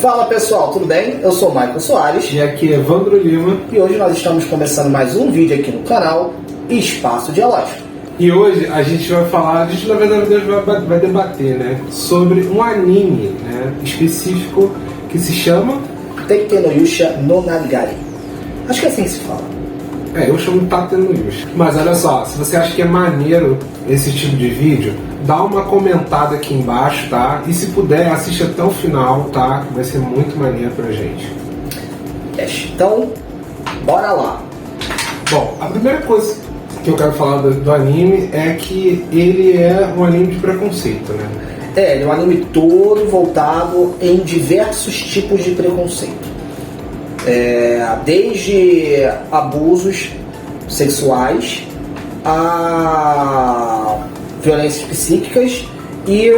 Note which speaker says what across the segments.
Speaker 1: Fala pessoal, tudo bem? Eu sou o Michael Soares.
Speaker 2: E aqui é Evandro Lima.
Speaker 1: E hoje nós estamos começando mais um vídeo aqui no canal Espaço Dialógico.
Speaker 2: E hoje a gente vai falar, na verdade vai debater, né, sobre um anime, né, específico que se chama
Speaker 1: Tate no Yusha no Nagari. Acho que é assim que se fala.
Speaker 2: Eu chamo Tate no Yusha. Mas olha só, se você acha que é maneiro esse tipo de vídeo, dá uma comentada aqui embaixo, tá? E se puder, assiste até o final, tá? Que vai ser muito maneiro pra gente.
Speaker 1: Então, bora lá.
Speaker 2: Bom, a primeira coisa que eu quero falar do anime é que ele é um anime de preconceito, né?
Speaker 1: Ele é um anime todo voltado em diversos tipos de preconceito. Desde abusos sexuais a violências psíquicas e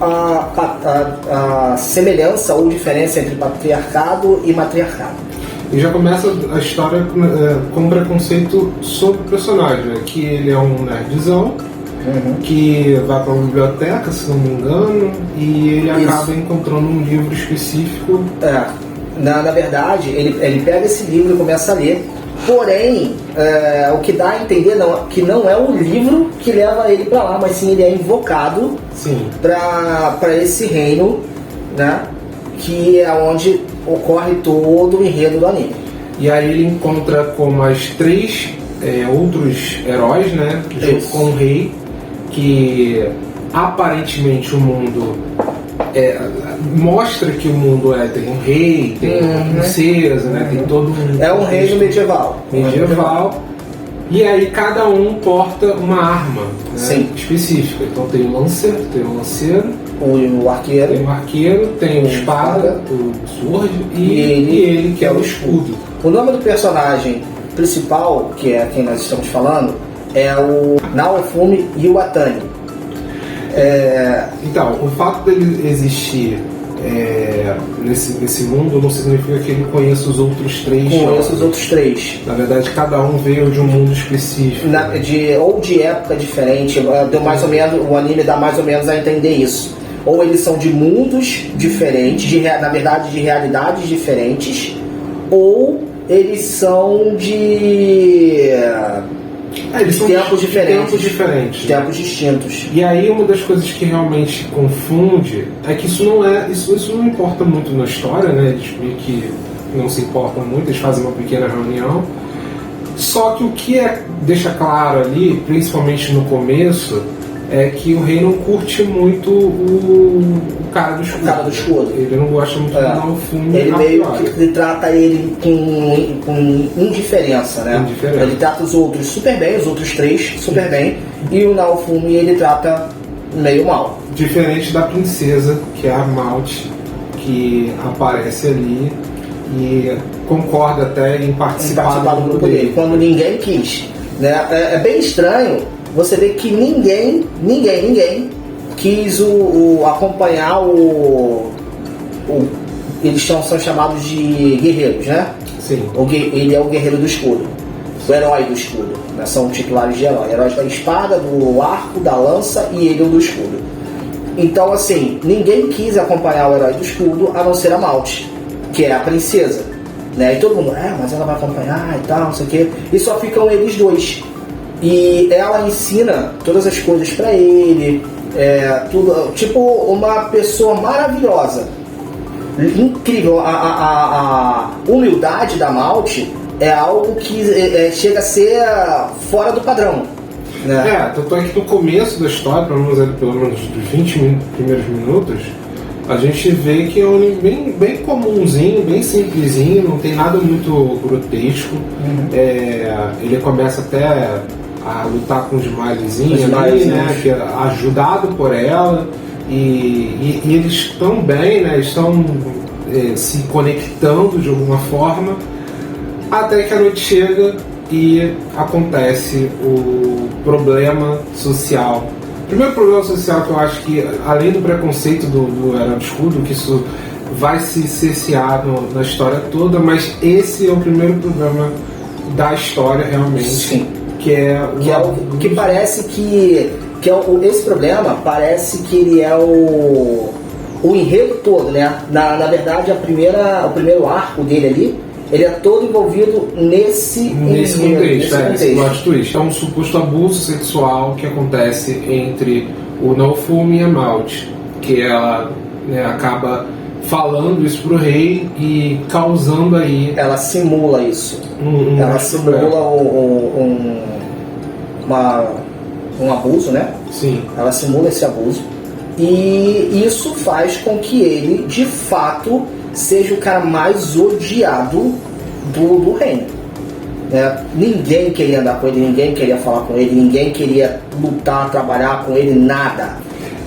Speaker 1: a semelhança ou diferença entre patriarcado e matriarcado.
Speaker 2: E já começa a história com preconceito sobre o personagem, né? Que ele é um nerdzão, que vai para uma biblioteca, se não me engano, e ele acaba encontrando um livro específico.
Speaker 1: Na verdade, ele pega esse livro e começa a ler. Porém, o que dá a entender que não é o livro que leva ele para lá, mas sim ele é invocado para esse reino, né? Que é onde ocorre todo o enredo do anime.
Speaker 2: E aí ele encontra com mais três outros heróis, né? Junto com o rei, que aparentemente o mundo mostra que o mundo tem um rei, tem uma princesa, né? Tem todo um...
Speaker 1: É um reino medieval.
Speaker 2: E aí cada um porta uma arma, né, específica. Então tem o lanceiro,
Speaker 1: o arqueiro,
Speaker 2: tem o espada, o sword e ele que é o escudo.
Speaker 1: O nome do personagem principal, que é quem nós estamos falando, é o Naofumi Iwatani.
Speaker 2: Então, o fato dele existir nesse mundo não significa que ele conheça os outros três. Na verdade, cada um veio de um mundo específico.
Speaker 1: Ou de época diferente. O anime dá mais ou menos a entender isso. Ou eles são de mundos diferentes, na verdade de realidades diferentes, ou eles são de tempos diferentes. Tempos distintos.
Speaker 2: E aí uma das coisas que realmente confunde é que isso não importa muito na história, né? Eles meio que não se importam muito, eles fazem uma pequena reunião. Só que o que deixa claro ali, principalmente no começo, é que o rei não curte muito o cara do escudo. Ele não gosta muito do Naofumi.
Speaker 1: Ele meio que trata ele com indiferença, né? Ele trata os outros super bem, os outros três super bem, e o Naofumi ele trata meio mal.
Speaker 2: Diferente da princesa, que é a Malt, que aparece ali e concorda até em participar do grupo dele.
Speaker 1: Quando ninguém quis, né? É bem estranho você vê que ninguém quis acompanhar eles são chamados de guerreiros, né?
Speaker 2: Sim.
Speaker 1: Ele é o guerreiro do escudo, o herói do escudo, né? São titulares de herói, heróis da espada, do arco, da lança, e ele é o do escudo. Então assim, ninguém quis acompanhar o herói do escudo a não ser a Malt, que é a princesa, né? E todo mundo, mas ela vai acompanhar e tal, não sei o quê, e só ficam eles dois. E ela ensina todas as coisas pra ele, tudo, tipo uma pessoa maravilhosa, incrível. A humildade da Malt é algo que chega a ser fora do padrão, né?
Speaker 2: Tanto é que no começo da história, pelo menos dos 20 primeiros minutos, a gente vê que é um anime bem comumzinho, bem simplesinho, não tem nada muito grotesco. Ele começa até a lutar com os malizinhos ali, né? Que é ajudado por ela, e eles estão bem, né? Estão se conectando de alguma forma, até que a noite chega e acontece o problema social. O primeiro problema social que eu acho que, além do preconceito do herói do escudo, que isso vai se cercear na história toda, mas esse é o primeiro problema da história realmente.
Speaker 1: Sim.
Speaker 2: Que
Speaker 1: parece que esse problema parece que ele é o enredo todo, né? Na verdade, o primeiro arco dele ali, ele é todo envolvido nesse
Speaker 2: contexto. Esse plot twist. É um suposto abuso sexual que acontece entre o Naofumi e a Maud, que ela, né, acaba falando isso pro rei e causando aí...
Speaker 1: Ela simula isso. Ela simula um abuso, né?
Speaker 2: Sim.
Speaker 1: Ela simula esse abuso. E isso faz com que ele, de fato, seja o cara mais odiado do reino. Ninguém queria andar com ele, ninguém queria falar com ele, ninguém queria lutar, trabalhar com ele, nada.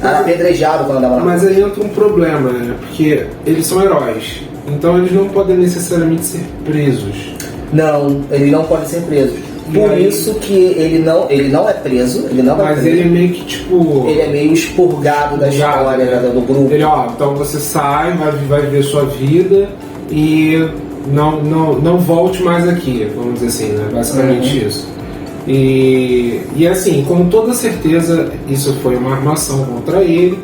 Speaker 1: Era apedrejado quando andava na rua.
Speaker 2: Mas aí entra um problema, né? Porque eles são heróis, então eles não podem necessariamente ser presos.
Speaker 1: Não, ele não pode ser preso. Por isso que ele não é preso, ele não vai preso.
Speaker 2: Mas ele é meio que tipo...
Speaker 1: Ele é meio expurgado da história, né, do grupo.
Speaker 2: Ele, então você sai, vai viver sua vida e não volte mais aqui, vamos dizer assim, né? Basicamente isso. E assim, com toda certeza isso foi uma armação contra ele.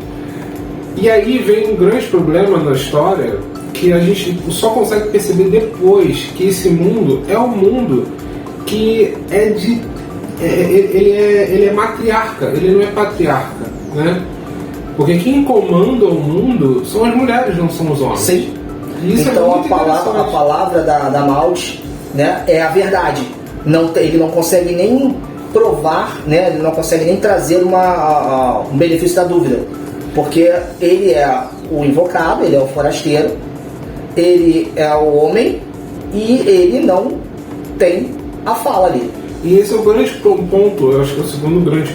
Speaker 2: E aí vem um grande problema na história que a gente só consegue perceber depois, que esse mundo é um mundo que ele é matriarca, ele não é patriarca, né? Porque quem comanda o mundo são as mulheres, não são os homens.
Speaker 1: Sim.
Speaker 2: Isso
Speaker 1: então a palavra da Maud, né, é a verdade. Ele não consegue nem provar, né, ele não consegue nem trazer um benefício da dúvida. Porque ele é o invocado, ele é o forasteiro, ele é o homem e ele não tem a fala ali.
Speaker 2: E esse é o grande ponto, eu acho que é o segundo grande,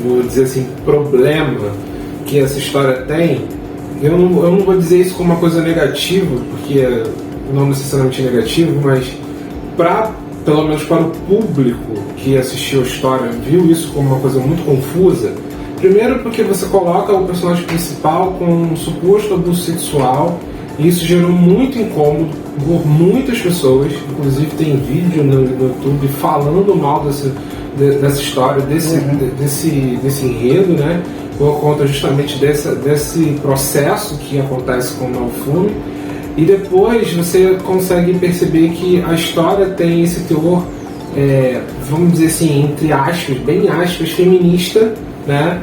Speaker 2: vou dizer assim, problema que essa história tem. Eu não vou dizer isso como uma coisa negativa, porque não necessariamente negativo, mas pelo menos para o público que assistiu a história, viu isso como uma coisa muito confusa. Primeiro porque você coloca o personagem principal com um suposto abuso sexual, e isso gerou muito incômodo por muitas pessoas, inclusive tem vídeo no YouTube falando mal dessa história, desse enredo, né? Por conta justamente desse processo que acontece com o Naofumi. E depois você consegue perceber que a história tem esse teor, vamos dizer assim, entre aspas, bem aspas, feminista, né?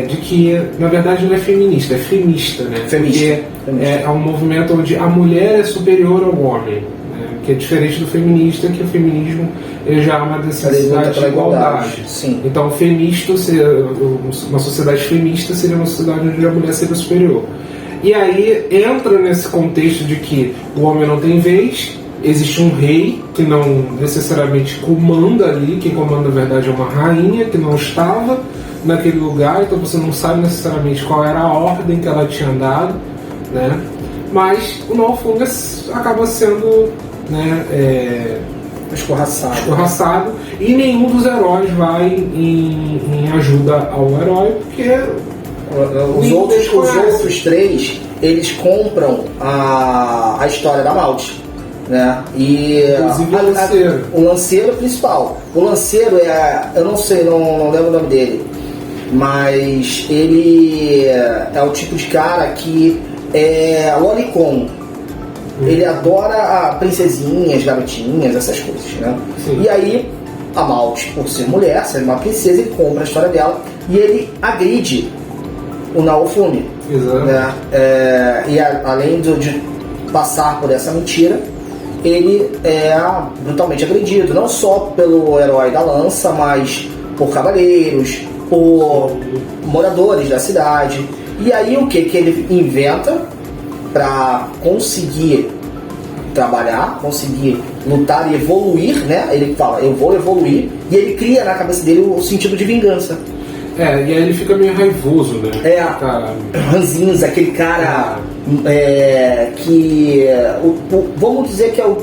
Speaker 2: De que na verdade não é feminista, é femista, né? Porque é um movimento onde a mulher é superior ao homem, né? Que é diferente do feminista, que o feminismo ele já é uma necessidade de igualdade.
Speaker 1: Sim.
Speaker 2: Então, uma sociedade feminista seria uma sociedade onde a mulher seria superior. E aí entra nesse contexto de que o homem não tem vez, existe um rei que não necessariamente comanda ali, quem comanda na verdade é uma rainha que não estava naquele lugar, então você não sabe necessariamente qual era a ordem que ela tinha dado, né? Mas o Naofumi acaba sendo, né, escorraçado, e nenhum dos heróis vai em ajuda ao herói, porque
Speaker 1: os outros três, eles compram a história da Maud, né? E o lanceiro principal. O lanceiro eu não sei, não lembro o nome dele, mas ele é o tipo de cara que é lolicon. Ele adora princesinhas, garotinhas, essas coisas, né? Sim. E aí a Maud, por ser mulher, ser uma princesa, ele compra a história dela e ele agride o Naofumi.
Speaker 2: Exato.
Speaker 1: Né? E além de passar por essa mentira, ele é brutalmente agredido, não só pelo herói da lança, mas por cavaleiros, por moradores da cidade. E aí o que ele inventa para conseguir trabalhar, conseguir lutar e evoluir, né? Ele fala, eu vou evoluir, e ele cria na cabeça dele o sentido de vingança.
Speaker 2: E aí ele fica meio raivoso, né?
Speaker 1: Ranzinza, aquele cara que vamos dizer que é o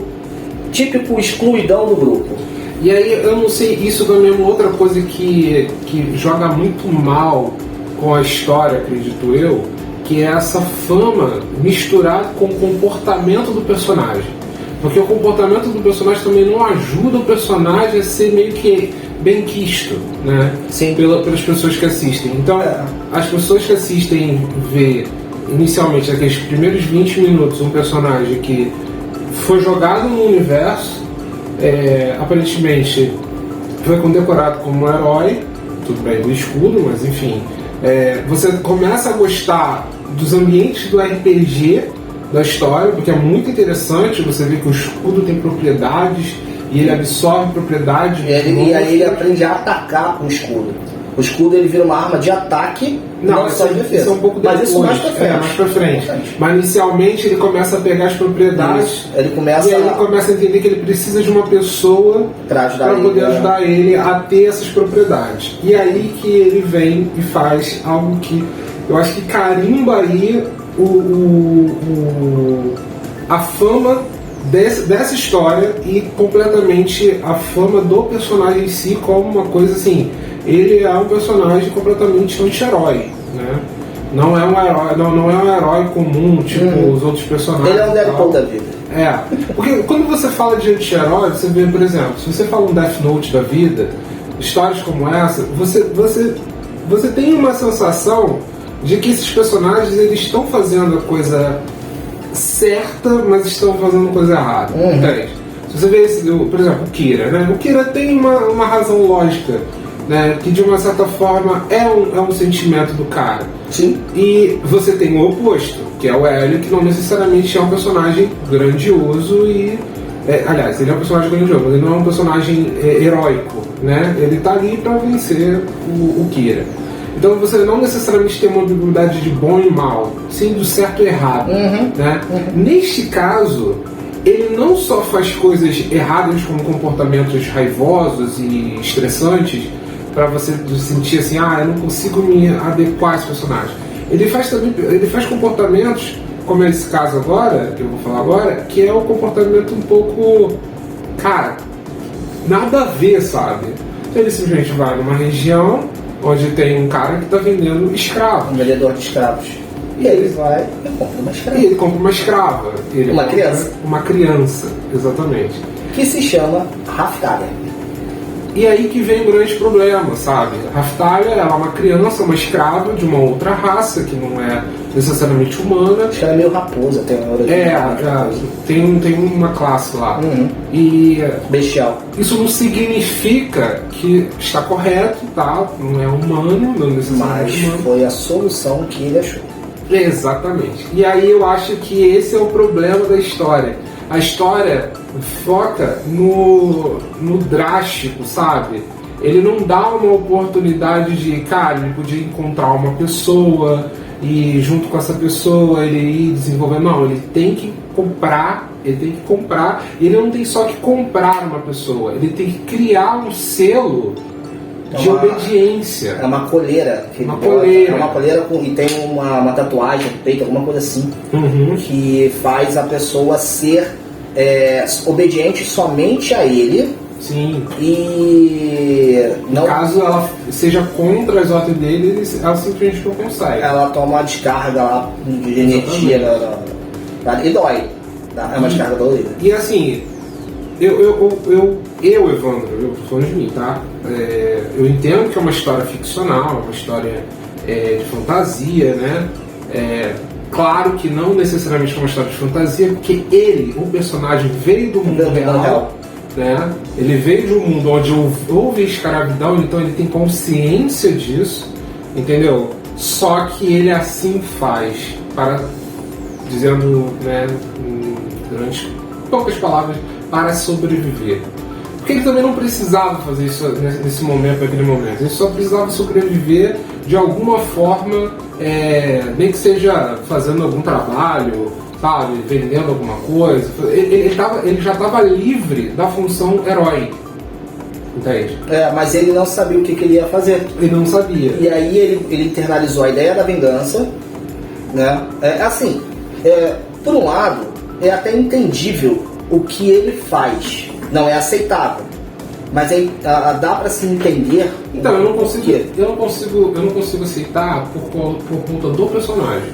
Speaker 1: típico excluidão do grupo.
Speaker 2: E aí eu não sei, isso também é uma outra coisa que joga muito mal com a história, acredito eu, que é essa fama misturada com o comportamento do personagem. Porque o comportamento do personagem também não ajuda o personagem a ser meio que bem quisto, né?
Speaker 1: Sim.
Speaker 2: Pelas pessoas que assistem. Então, as pessoas que assistem vê inicialmente, naqueles primeiros 20 minutos, um personagem que foi jogado no universo, aparentemente foi condecorado como um herói, tudo bem, do escudo, mas enfim, você começa a gostar dos ambientes do RPG da história, porque é muito interessante você ver que o escudo tem propriedades e ele absorve propriedades.
Speaker 1: E aí ele aprende a atacar com o escudo. O escudo ele vira uma arma de ataque, não só de defesa.
Speaker 2: Isso é um pouco depois.
Speaker 1: Mas isso mais pra frente.
Speaker 2: Mais pra frente. Mas inicialmente ele começa a pegar as propriedades.
Speaker 1: Ele começa
Speaker 2: e aí ele começa a entender que ele precisa de uma pessoa para poder ajudar ele a ter essas propriedades. E aí que ele vem e faz algo que eu acho que carimba aí a fama dessa história e completamente a fama do personagem em si como uma coisa assim. Ele é um personagem completamente anti-herói, né? Não é um herói comum, tipo os outros personagens.
Speaker 1: Ele é um Deadpool da vida.
Speaker 2: Porque quando você fala de anti-herói, você vê, por exemplo, se você fala um Death Note da vida, histórias como essa, você tem uma sensação de que esses personagens eles estão fazendo a coisa certa, mas estão fazendo a coisa errada. Entende? Se você vê, por exemplo, o Kira, né? O Kira tem uma razão lógica, né? Que de uma certa forma é um sentimento do cara.
Speaker 1: Sim.
Speaker 2: E você tem o oposto, que é o Hélio, que não necessariamente é um personagem grandioso e... aliás, ele é um personagem grandioso, mas ele não é um personagem heróico, né? Ele tá ali para vencer o Kira. Então você não necessariamente tem uma ambiguidade de bom e mal, sim do certo e errado. Né? Neste caso, ele não só faz coisas erradas como comportamentos raivosos e estressantes para você sentir assim, eu não consigo me adequar a esse personagem. Ele faz comportamentos, como é esse caso agora, que eu vou falar agora, que é um comportamento um pouco, cara, nada a ver, sabe? Então ele simplesmente vai numa região onde tem um cara que está vendendo escravo.
Speaker 1: Um vendedor de escravos. E aí ele vai e compra uma escrava.
Speaker 2: E ele compra uma escrava.
Speaker 1: Criança.
Speaker 2: Uma criança, exatamente.
Speaker 1: Que se chama Raftalia.
Speaker 2: E aí que vem o grande problema, sabe? Raftalia ela é uma criança, uma escrava de uma outra raça, que não é necessariamente humana.
Speaker 1: Acho que ela é meio raposa, tem uma
Speaker 2: tem uma classe lá. E
Speaker 1: bestial.
Speaker 2: Isso não significa que está correto, tá? Não é humano, não necessariamente humano.
Speaker 1: Mas foi a solução que ele achou.
Speaker 2: Exatamente. E aí eu acho que esse é o problema da história. A história foca no drástico, sabe? Ele não dá uma oportunidade de, cara, ele podia encontrar uma pessoa e junto com essa pessoa ele ir desenvolvendo. Não, ele tem que comprar, e ele não tem só que comprar uma pessoa, ele tem que criar um selo de obediência.
Speaker 1: É uma coleira.
Speaker 2: É uma coleira
Speaker 1: e tem uma tatuagem no peito, alguma coisa assim, que faz a pessoa ser obediente somente a ele.
Speaker 2: Sim.
Speaker 1: E não,
Speaker 2: caso ela seja contra as ordens dele, ela simplesmente não consegue.
Speaker 1: Ela toma uma descarga lá de energia e dói. É uma descarga dolorida.
Speaker 2: E assim, eu Evandro, eu tô falando de mim, tá? Eu entendo que é uma história ficcional, uma história de fantasia, né? Claro que não necessariamente é uma história de fantasia, porque o personagem, veio do mundo real. Né? Ele veio de um mundo onde houve escravidão, então ele tem consciência disso, entendeu? Só que ele assim faz, dizendo, né, durante poucas palavras, para sobreviver. Porque ele também não precisava fazer isso nesse momento, naquele momento. Ele só precisava sobreviver de alguma forma, nem que seja fazendo algum trabalho, sabe, vendendo alguma coisa. Ele já estava livre da função herói. Entende?
Speaker 1: Mas ele não sabia o que ele ia fazer.
Speaker 2: Ele não sabia.
Speaker 1: E aí ele internalizou a ideia da vingança, né? Por um lado, é até entendível o que ele faz. Não é aceitável. Mas dá para se entender.
Speaker 2: Então, eu não consigo aceitar por conta do personagem.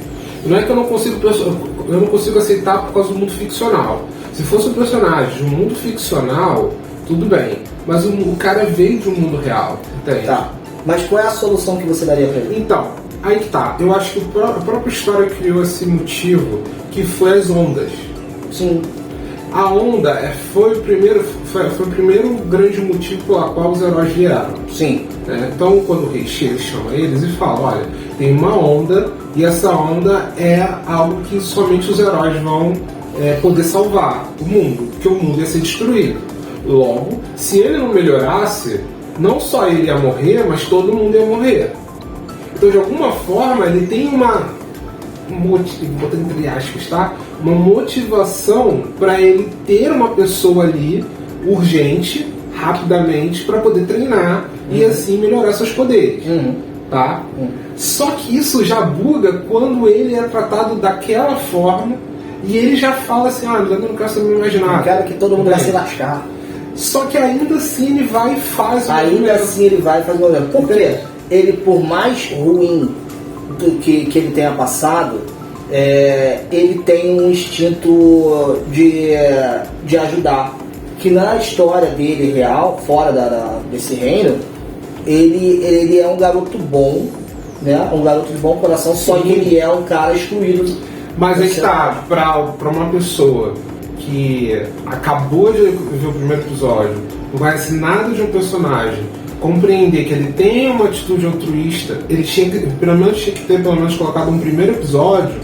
Speaker 2: Não é que eu não consigo aceitar por causa do mundo ficcional. Se fosse um personagem de um mundo ficcional, tudo bem. Mas o cara veio de um mundo real, entende?
Speaker 1: Tá. Mas qual é a solução que você daria para ele?
Speaker 2: Então, aí que tá. Eu acho que a própria história criou esse motivo, que foi as ondas.
Speaker 1: Sim.
Speaker 2: A onda foi o primeiro grande motivo pelo qual os heróis vieram.
Speaker 1: Sim.
Speaker 2: Então, quando o rei chega, chama eles e fala: olha, tem uma onda, e essa onda é algo que somente os heróis vão poder salvar o mundo, porque o mundo ia ser destruído. Logo, se ele não melhorasse, não só ele ia morrer, mas todo mundo ia morrer. Então, de alguma forma, ele tem botando entre aspas, tá? Uma motivação para ele ter uma pessoa ali urgente, rapidamente, para poder treinar e assim melhorar seus poderes, tá? Só que isso já buga quando ele é tratado daquela forma e ele já fala assim: ah, eu não quero saber me imaginar.
Speaker 1: Eu quero que todo mundo vai se lascar.
Speaker 2: Só que ainda assim ele vai e faz
Speaker 1: o movimento. Por quê? Ele, por mais ruim do que ele tenha passado, ele tem um instinto de ajudar. Que na história dele real, fora desse reino, ele é um garoto bom, né? Um garoto de bom coração, só que ele é um cara excluído.
Speaker 2: Mas aí está, para uma pessoa que acabou de ver o primeiro episódio, não conhece nada de um personagem, compreender que ele tem uma atitude altruísta, ele tinha que ter colocado um primeiro episódio,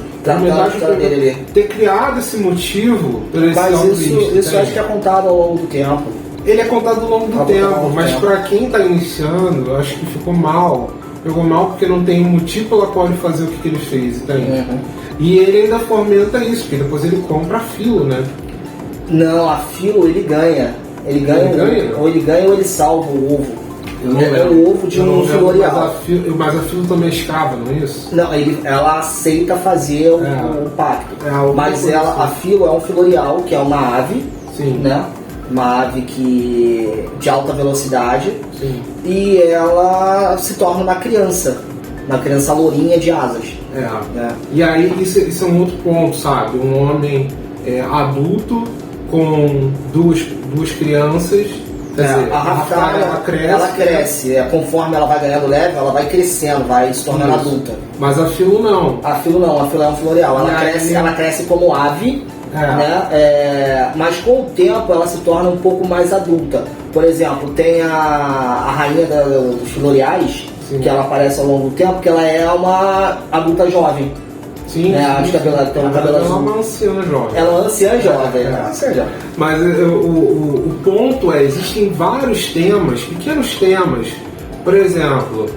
Speaker 2: ter criado esse motivo para ele ser altruísta.
Speaker 1: Mas isso acho que é contado ao longo do tempo.
Speaker 2: Ele é contado ao longo do tempo, mas para quem está iniciando, eu acho que ficou mal. Pegou mal porque não tem um motivo pela qual ele fazer o que ele fez, entende? E ele ainda fomenta isso, porque depois ele compra a Filo, né?
Speaker 1: Não, a Filo ele ganha. Ele ganha ou ele salva o ovo. É o ovo de um filorial.
Speaker 2: Mas a Filo também é escrava, não é isso?
Speaker 1: Não, ela aceita fazer o pacto. Mas a Filo é um filorial, que é uma ave, né? Uma ave de alta velocidade.
Speaker 2: Sim.
Speaker 1: E ela se torna uma criança lourinha de asas.
Speaker 2: E aí isso é um outro ponto, sabe? Um homem adulto com duas crianças. Quer dizer,
Speaker 1: a Raftar, ela cresce. Conforme ela vai ganhando leve, ela vai crescendo, vai se tornando adulta.
Speaker 2: Mas a Filo não.
Speaker 1: A Filo é um floreal. Ela cresce como ave, né? Mas com o tempo ela se torna um pouco mais adulta. Por exemplo, tem a rainha dos floreais, que ela aparece ao longo do tempo, que ela é uma adulta jovem.
Speaker 2: Sim,
Speaker 1: acho que ela tem um cabelo azul.
Speaker 2: Ela é uma anciã jovem.
Speaker 1: Ela é uma anciã jovem.
Speaker 2: Mas o ponto existem vários temas, pequenos temas. Por exemplo,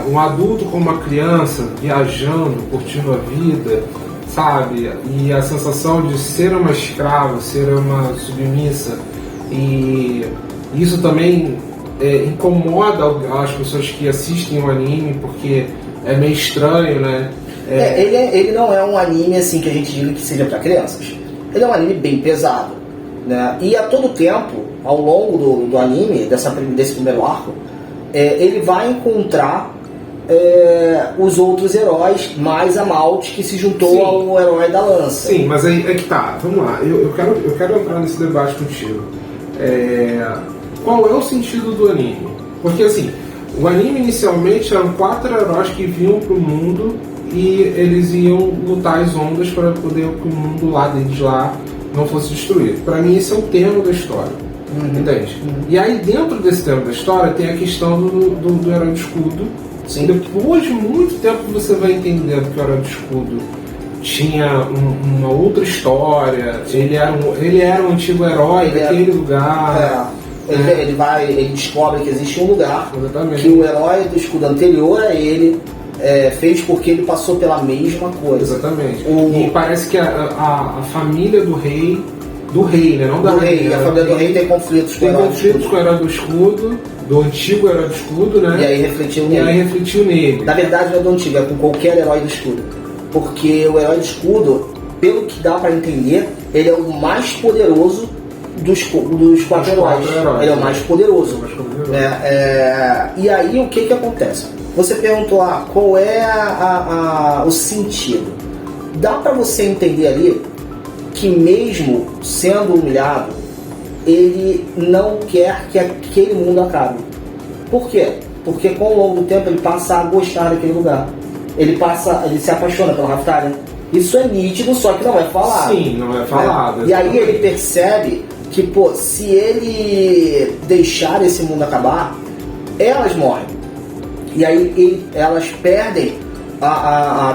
Speaker 2: um adulto com uma criança viajando, curtindo a vida, sabe? E a sensação de ser uma escrava, ser uma submissa. E isso também incomoda as pessoas que assistem o anime, porque é meio estranho, né?
Speaker 1: Ele não é um anime assim que a gente diga que seja para crianças. Ele é um anime bem pesado, né? E a todo tempo, ao longo do anime, desse primeiro arco, ele vai encontrar os outros heróis, mais a Malt, que se juntou ao herói da lança.
Speaker 2: Sim, mas aí é que tá, vamos lá, eu quero entrar nesse debate contigo. Qual é o sentido do anime? Porque assim, o anime inicialmente eram 4 heróis que vinham pro mundo e eles iam lutar as ondas para poder que o mundo lá deles não fosse destruído. Para mim esse é o tema da história, entende? E aí dentro desse tema da história tem a questão do herói de escudo.
Speaker 1: Sim.
Speaker 2: Depois de muito tempo você vai entendendo que o herói de escudo tinha uma outra história. Ele era um antigo herói daquele lugar.
Speaker 1: Ele descobre que existe um lugar.
Speaker 2: Exatamente.
Speaker 1: Que o herói do escudo anterior a ele fez porque ele passou pela mesma coisa.
Speaker 2: Exatamente. E parece que a família do rei, né? Não
Speaker 1: do rei. A família do rei tem conflitos com
Speaker 2: o herói do escudo, do antigo herói do escudo, né?
Speaker 1: E aí refletiu nele. Na verdade não é do antigo, é com qualquer herói do escudo. Porque o herói do escudo, pelo que dá pra entender, ele é o mais poderoso dos 4 heróis. Ele é o mais poderoso. E aí o que acontece? Você perguntou qual é o sentido. Dá pra você entender ali que mesmo sendo humilhado, ele não quer que aquele mundo acabe. Por quê? Porque com o longo do tempo ele passa a gostar daquele lugar. ele se apaixona pela Raftalia. Isso é nítido, só que não é falado.
Speaker 2: Sim, não é falado.
Speaker 1: E aí ele percebe que, pô, se ele deixar esse mundo acabar, elas morrem. E aí elas perdem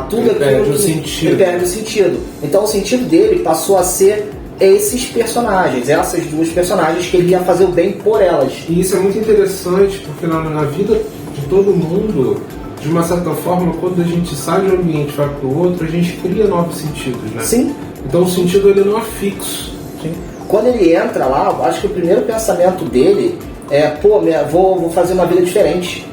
Speaker 1: tudo
Speaker 2: ele
Speaker 1: aquilo
Speaker 2: perde
Speaker 1: que
Speaker 2: o sentido.
Speaker 1: ele perde o sentido. Então o sentido dele passou a ser esses personagens, essas duas personagens que ele ia fazer o bem por elas.
Speaker 2: E isso é muito interessante, porque na vida de todo mundo, de uma certa forma, quando a gente sai de um ambiente e vai para o outro, a gente cria novos sentidos, né?
Speaker 1: Sim.
Speaker 2: Então o sentido ele não é fixo.
Speaker 1: Sim. Quando ele entra lá, acho que o primeiro pensamento dele é, pô, vou fazer uma vida diferente.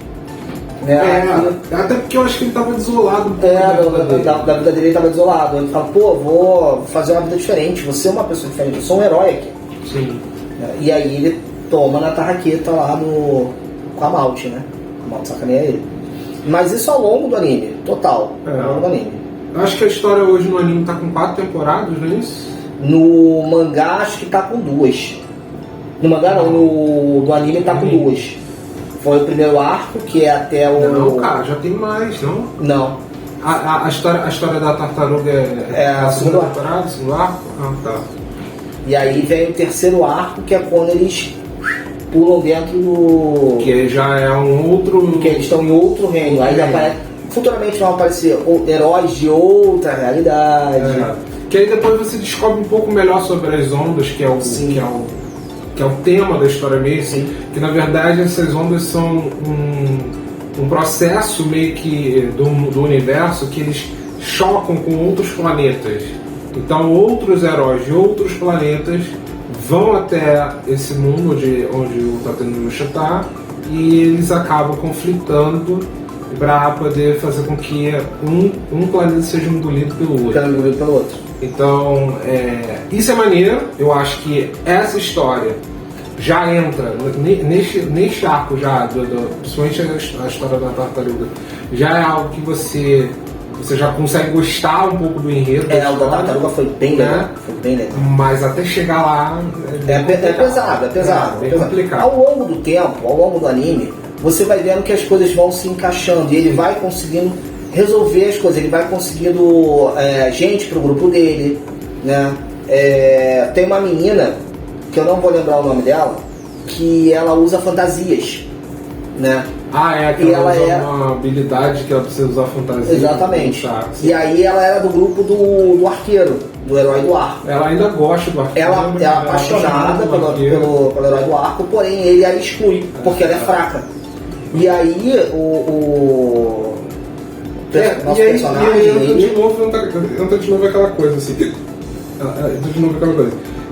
Speaker 2: Até porque eu acho que ele estava desolado um pouco
Speaker 1: da vida dele ele estava desolado. Ele fala, pô, vou fazer uma vida diferente, vou ser uma pessoa diferente, eu sou um herói aqui.
Speaker 2: Sim.
Speaker 1: E aí ele toma na tarraqueta lá com a Malte, né? A Malte sacaneia ele. Mas isso ao longo do anime, total. Ao longo do anime.
Speaker 2: Eu acho que a história hoje no anime tá com 4 temporadas, não é isso?
Speaker 1: No mangá acho que tá com 2. No mangá não, no anime tá com 2. Foi o primeiro arco, que é até o...
Speaker 2: Não, cara, já tem mais, não?
Speaker 1: Não.
Speaker 2: A história da tartaruga é a segunda temporada, o segundo arco? Ah, tá.
Speaker 1: E aí vem o terceiro arco, que é quando eles pulam dentro do...
Speaker 2: Que já é um outro...
Speaker 1: Que eles estão em outro reino. Aí futuramente vão aparecer heróis de outra realidade.
Speaker 2: Que aí depois você descobre um pouco melhor sobre as ondas, que é o tema da história mesmo.
Speaker 1: Sim.
Speaker 2: Que na verdade essas ondas são um processo meio que do universo que eles chocam com outros planetas. Então outros heróis de outros planetas vão até esse mundo onde o Tatanuja está e eles acabam conflitando para poder fazer com que um planeta seja engolido pelo outro. Então, isso é maneiro. Eu acho que essa história já entra neste arco já, principalmente a história da tartaruga, já é algo que você já consegue gostar um pouco do enredo.
Speaker 1: O da tartaruga foi bem legal. Foi bem legal.
Speaker 2: Mas até chegar lá...
Speaker 1: É pesado.
Speaker 2: É complicado.
Speaker 1: Ao longo do tempo, ao longo do anime, você vai vendo que as coisas vão se encaixando e ele vai conseguindo resolver as coisas, ele vai conseguindo gente pro grupo dele, né? Tem uma menina, que eu não vou lembrar o nome dela, que ela usa fantasias, né?
Speaker 2: Que ela usa uma habilidade que ela precisa usar fantasia.
Speaker 1: Exatamente. E aí ela era do grupo do arqueiro, do herói do arco.
Speaker 2: Ela ainda gosta do arqueiro.
Speaker 1: Ela é apaixonada pelo herói do arco, porém ele a exclui, porque ela é fraca. E aí nosso personagem...
Speaker 2: E aí entra de novo aquela coisa assim.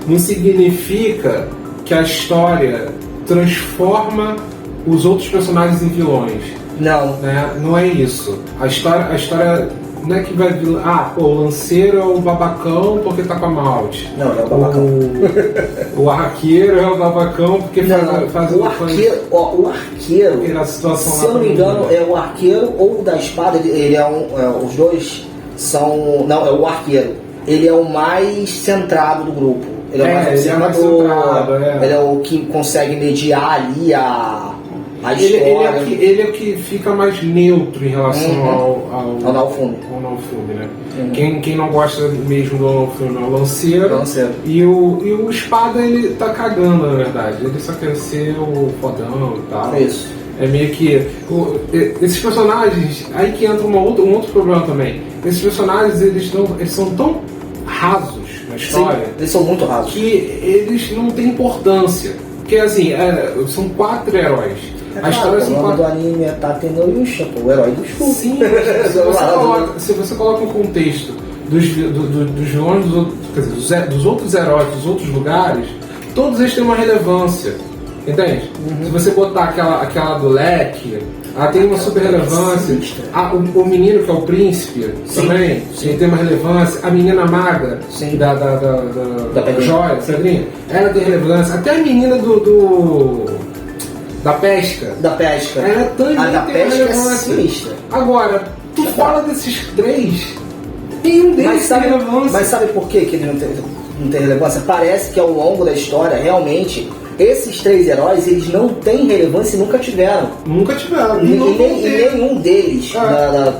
Speaker 2: Não significa que a história transforma os outros personagens em vilões.
Speaker 1: Não.
Speaker 2: Né? Não é isso. A história não é que vai... o lanceiro é o babacão porque tá com a Malte.
Speaker 1: Não, é o babacão.
Speaker 2: O arqueiro é o babacão porque faz
Speaker 1: o arqueiro,
Speaker 2: aquela situação,
Speaker 1: se eu não me engano, é o arqueiro ou o da espada, ele os dois são... Não, é o arqueiro. Ele é o mais centrado do grupo. Ele é o mais observador. Ele é o que consegue mediar ali a história.
Speaker 2: Ele é o que fica mais neutro em relação ao
Speaker 1: Naofumi.
Speaker 2: Né? Quem não gosta mesmo do Naofumi é o lanceiro. E o espada, ele tá cagando, na verdade. Ele só quer ser o fodão e tal.
Speaker 1: Isso.
Speaker 2: É meio que... esses personagens... Aí que entra um outro problema também. Esses personagens, eles são tão rasos na história...
Speaker 1: Sim, eles são muito rasos.
Speaker 2: Que eles não têm importância. Porque, assim, são 4 heróis. A história
Speaker 1: o nome do anime é Tatenouisha, o herói do escudo.
Speaker 2: Sim, se você coloca um contexto dos vilões dos outros heróis dos outros lugares, todos eles têm uma relevância, entende? Se você botar aquela do leque, ela tem uma super relevância. O menino que é o príncipe também, ele tem uma relevância. A menina maga da joia, Pedrinha, ela tem relevância. Até a menina da pesca. Ela também
Speaker 1: a da
Speaker 2: tem
Speaker 1: pesca
Speaker 2: relevância.
Speaker 1: É sinistra.
Speaker 2: Agora, tu fala desses 3, nenhum deles tem relevância.
Speaker 1: Mas sabe por que ele não tem relevância? Parece que ao longo da história, realmente, esses 3 heróis, eles não têm relevância e nunca tiveram.
Speaker 2: Nunca tiveram.
Speaker 1: E nenhum deles,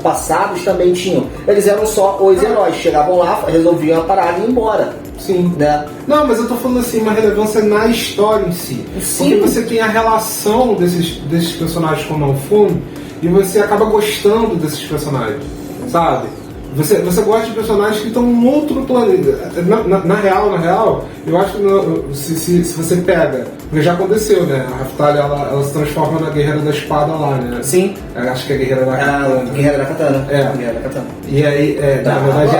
Speaker 1: passados, também tinham. Eles eram só os heróis. Chegavam lá, resolviam a parada e iam embora.
Speaker 2: Sim.
Speaker 1: Né?
Speaker 2: Não, mas eu tô falando assim, uma relevância na história em si.
Speaker 1: Sim.
Speaker 2: Porque você tem a relação desses personagens com o Naofumi e você acaba gostando desses personagens, sabe? Você gosta de personagens que estão em outro planeta. Na real, eu acho que se você pega, porque já aconteceu, né? A Raftalia ela se transforma na Guerreira da Espada lá, né?
Speaker 1: Sim.
Speaker 2: Eu acho que é a Guerreira da Katana.
Speaker 1: Guerreira da Katana.
Speaker 2: É.
Speaker 1: Guerreira da Katana.
Speaker 2: E aí, na verdade, é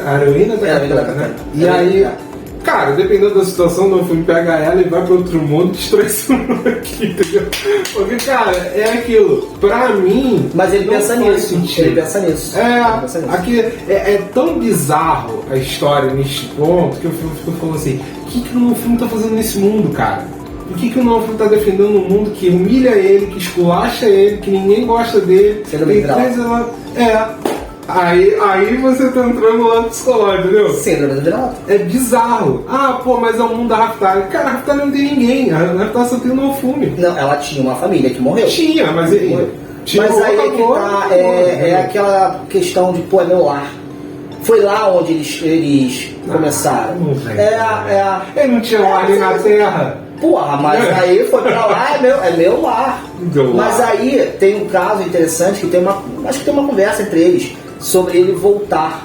Speaker 2: a heroína da Katana, né? E aí, cara, dependendo da situação, o filme pega ela e vai para outro mundo e destrói esse mundo aqui, entendeu? Porque, cara, é aquilo. Pra mim.
Speaker 1: Mas ele pensa nisso.
Speaker 2: Sentido.
Speaker 1: Ele pensa nisso.
Speaker 2: Aqui é tão bizarro a história neste ponto que eu fico falando assim: o que o filme tá fazendo nesse mundo, cara? Por que o Naofumi tá defendendo um mundo que humilha ele, que esculacha ele, que ninguém gosta dele? Aí você tá entrando no lado psicológico, entendeu?
Speaker 1: Síndrome do vira-lata.
Speaker 2: É bizarro. Mas é o mundo da Raftalia. Cara, a Raftalia não tem ninguém. A Raftalia só tem o Naofumi.
Speaker 1: Não, ela tinha uma família que morreu.
Speaker 2: Tinha, mas
Speaker 1: aí é aquela questão de, é meu lar. Foi lá onde eles começaram.
Speaker 2: Ele não tinha lar ali na Terra.
Speaker 1: Porra, mas aí foi pra lá, é meu lar. Mas aí tem um caso interessante que acho que tem uma conversa entre eles sobre ele voltar.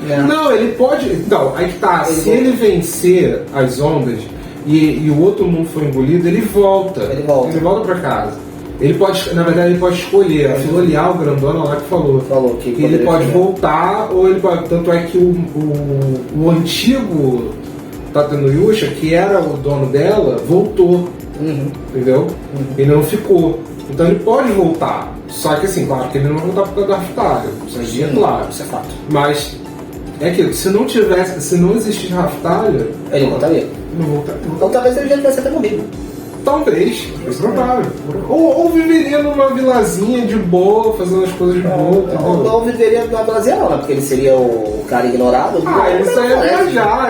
Speaker 1: Né?
Speaker 2: Não, ele pode. Não, aí que tá. Ele vencer as ondas e o outro mundo for engolido, ele volta. Ele volta pra casa. Ele pode, na verdade, ele pode escolher. A Filolial grandona lá que falou que ele pode voltar ou ele pode. Tanto é que o antigo Tatenuyusha, que era o dono dela, voltou. Entendeu? Ele não ficou. Então ele pode voltar. Só que assim, claro que ele não vai voltar por causa da Raftalia. Isso é claro.
Speaker 1: Isso é fato.
Speaker 2: Mas é que se não existisse Raftalia,
Speaker 1: ele voltaria.
Speaker 2: Não voltaria.
Speaker 1: Então talvez ele já tivesse até morrido.
Speaker 2: Talvez, é provável. Ou viveria numa vilazinha de boa, fazendo as coisas de boa.
Speaker 1: Ou viveria numa vilazinha não, né? Porque ele seria o cara ignorado.
Speaker 2: Ele só ia viajar.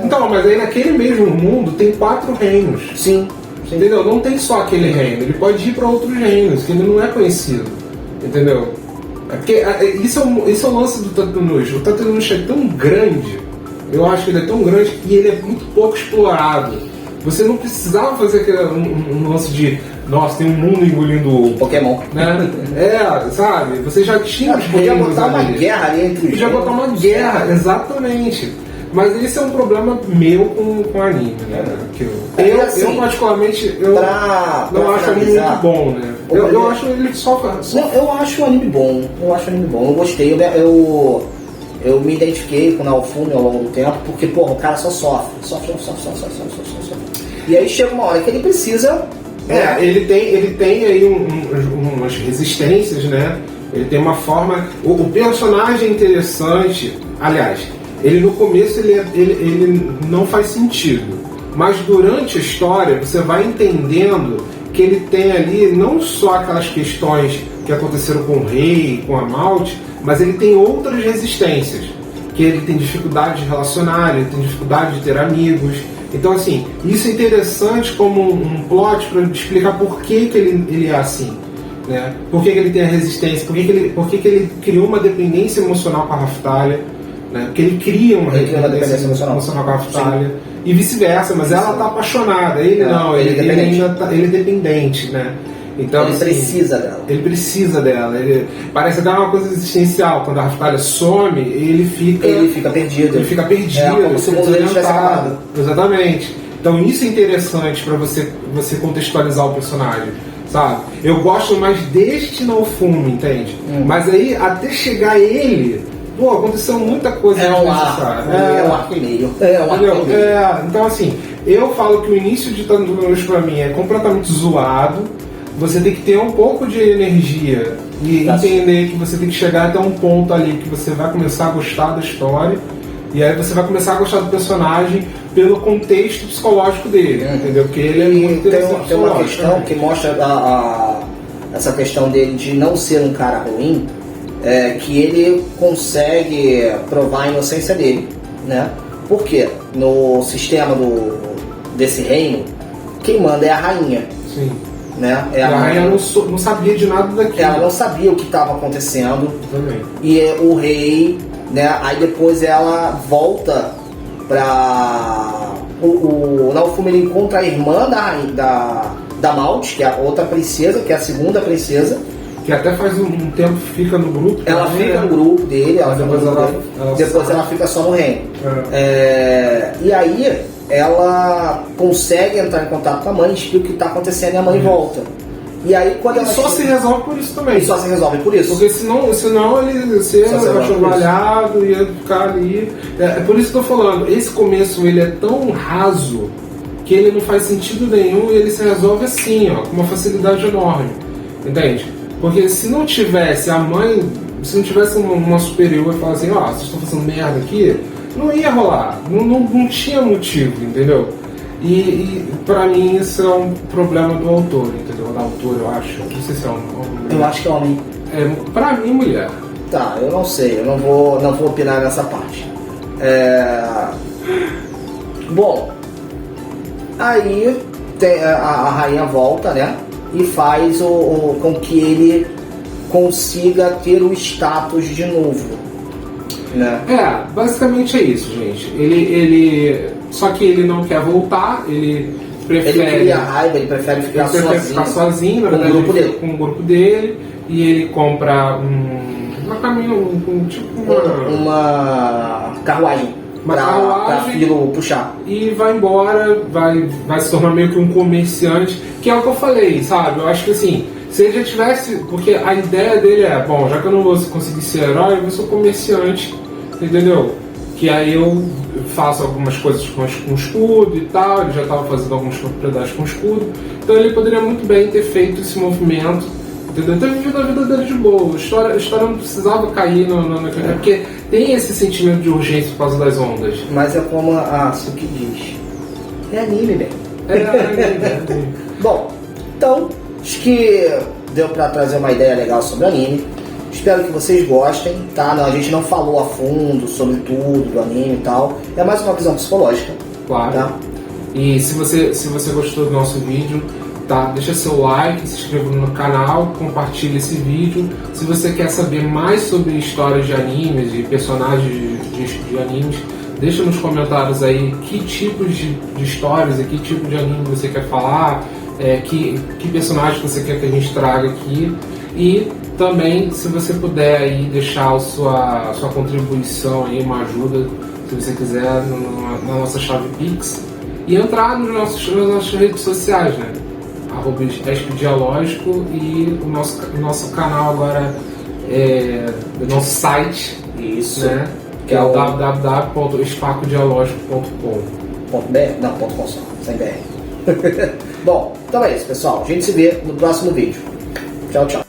Speaker 2: Então, mas aí naquele mesmo mundo tem 4 reinos.
Speaker 1: Sim.
Speaker 2: Entendeu? Não tem só aquele reino. Ele pode ir para outros reinos, que ele não é conhecido. Entendeu? Porque isso é o lance do Tatenuyusha. O Tatenuyusha é tão grande, eu acho que ele é tão grande e ele é muito pouco explorado. Você não precisava fazer um lance de, nossa, tem um mundo engolindo o
Speaker 1: Pokémon.
Speaker 2: Né? Sabe? Você já tinha os
Speaker 1: podia botar uma guerra ali entre os.
Speaker 2: Podia botar uma guerra, exatamente. Mas esse é um problema meu com o anime, né? Que eu particularmente, não acho ele muito bom, né? Eu acho ele só...
Speaker 1: Não, eu acho o anime bom. Eu gostei. Eu me identifiquei com o Naofumi ao longo do tempo, porque, o cara só sofre. E aí chega uma hora que ele precisa...
Speaker 2: Ele tem aí umas resistências, né? Ele tem uma forma... O personagem é interessante. Aliás, ele no começo ele não faz sentido. Mas durante a história você vai entendendo que ele tem ali não só aquelas questões que aconteceram com o rei, com a Malte, mas ele tem outras resistências. Que ele tem dificuldade de relacionar, ele tem dificuldade de ter amigos. Então, assim, isso é interessante como um plot para explicar por que ele é assim. Né? Por que ele tem a resistência, por que ele criou uma dependência emocional com a Raftalia. Né? Porque ele cria uma dependência emocional com a Raftalia. E vice-versa, mas ela está apaixonada, ele não, ele é dependente. Né? Então,
Speaker 1: ele precisa dela.
Speaker 2: Ele precisa dela. Parece até uma coisa existencial. Quando a Raftalia some, ele fica perdido. Ele fica perdido.
Speaker 1: Como se o mundo dele tivesse acabado.
Speaker 2: Exatamente. Então isso é interessante para você contextualizar o personagem. Sabe? Eu gosto mais deste Naofumi, entende? Mas aí, até chegar ele... aconteceu muita coisa desnecessária.
Speaker 1: É um arco e meio.
Speaker 2: Então assim, eu falo que o início de Tatenuyusha pra mim é completamente zoado. Você tem que ter um pouco de energia e entender que você tem que chegar até um ponto ali que você vai começar a gostar da história e aí você vai começar a gostar do personagem pelo contexto psicológico dele, entendeu? Porque ele é muito interessante.
Speaker 1: Tem uma questão que mostra essa questão dele de não ser um cara ruim, que ele consegue provar a inocência dele, né? Por quê? No sistema desse reino, quem manda é a rainha.
Speaker 2: Sim.
Speaker 1: Né?
Speaker 2: A rainha não sabia de nada daquilo.
Speaker 1: Ela não sabia o que estava acontecendo.
Speaker 2: Também.
Speaker 1: E o rei, né? Aí depois ela volta pra... O Naofumi, ele encontra a irmã da Malt, que é a outra princesa, que é a segunda princesa.
Speaker 2: Que até faz um tempo fica no grupo.
Speaker 1: Ela
Speaker 2: também,
Speaker 1: fica
Speaker 2: né?
Speaker 1: no grupo dele,
Speaker 2: Depois
Speaker 1: ela fica só no reino. E aí ela consegue entrar em contato com a mãe, explica o que está acontecendo e a mãe volta. E aí quando ela
Speaker 2: só se resolve por isso também.
Speaker 1: E só se resolve por isso.
Speaker 2: Porque senão ele ia ser achovalhado, ia ficar ali. É por isso que eu tô falando, esse começo ele é tão raso que ele não faz sentido nenhum e ele se resolve assim, ó, com uma facilidade enorme. Entende? Porque se não tivesse a mãe, se não tivesse uma superior e falar assim, ó, vocês estão fazendo merda aqui, não ia rolar, não tinha motivo, entendeu? E pra mim isso é um problema do autor, entendeu? Da autora, eu acho. Não sei se é um homem.
Speaker 1: Eu acho que é homem.
Speaker 2: Pra mim, mulher.
Speaker 1: Tá, eu não sei, eu não vou opinar nessa parte. Bom, aí a rainha volta, né? E faz com que ele consiga ter o status de novo, né?
Speaker 2: Basicamente é isso, gente. Só que ele não quer voltar, ele prefere... Ele
Speaker 1: cria raiva, ele prefere ficar
Speaker 2: sozinho, na verdade, com o grupo dele, e ele compra
Speaker 1: uma carruagem. Pra filho puxar.
Speaker 2: E vai embora, vai se tornar meio que um comerciante, que é o que eu falei, sabe? Eu acho que assim, se ele já tivesse... Porque a ideia dele é, bom, já que eu não vou conseguir ser herói, eu vou ser comerciante, entendeu? Que aí eu faço algumas coisas com escudo e tal, ele já estava fazendo algumas propriedades com escudo, então ele poderia muito bem ter feito esse movimento, entendeu? Ter vivido a vida dele de boa, a história não precisava cair porque tem esse sentimento de urgência por causa das ondas.
Speaker 1: Mas é como a Suki diz, é anime, bem.
Speaker 2: Anime.
Speaker 1: Bom, então, acho que deu pra trazer uma ideia legal sobre anime. Espero que vocês gostem, tá? A gente não falou a fundo sobre tudo do anime e tal. É mais uma visão psicológica.
Speaker 2: Claro.
Speaker 1: Tá?
Speaker 2: E se você gostou do nosso vídeo, tá? Deixa seu like, se inscreva no canal, compartilhe esse vídeo. Se você quer saber mais sobre histórias de animes e personagens de animes, deixa nos comentários aí que tipos de histórias e que tipo de anime você quer falar, que personagem você quer que a gente traga aqui. E também, se você puder aí deixar sua contribuição aí, uma ajuda, se você quiser, na nossa chave Pix, e entrar nas nossas redes sociais, né? @espdialógico, e o nosso canal agora o nosso site,
Speaker 1: isso,
Speaker 2: né? Que é o www.espacodialógico.com.
Speaker 1: Não, .com só, sem BR. Bom, então é isso, pessoal. A gente se vê no próximo vídeo. Tchau, tchau.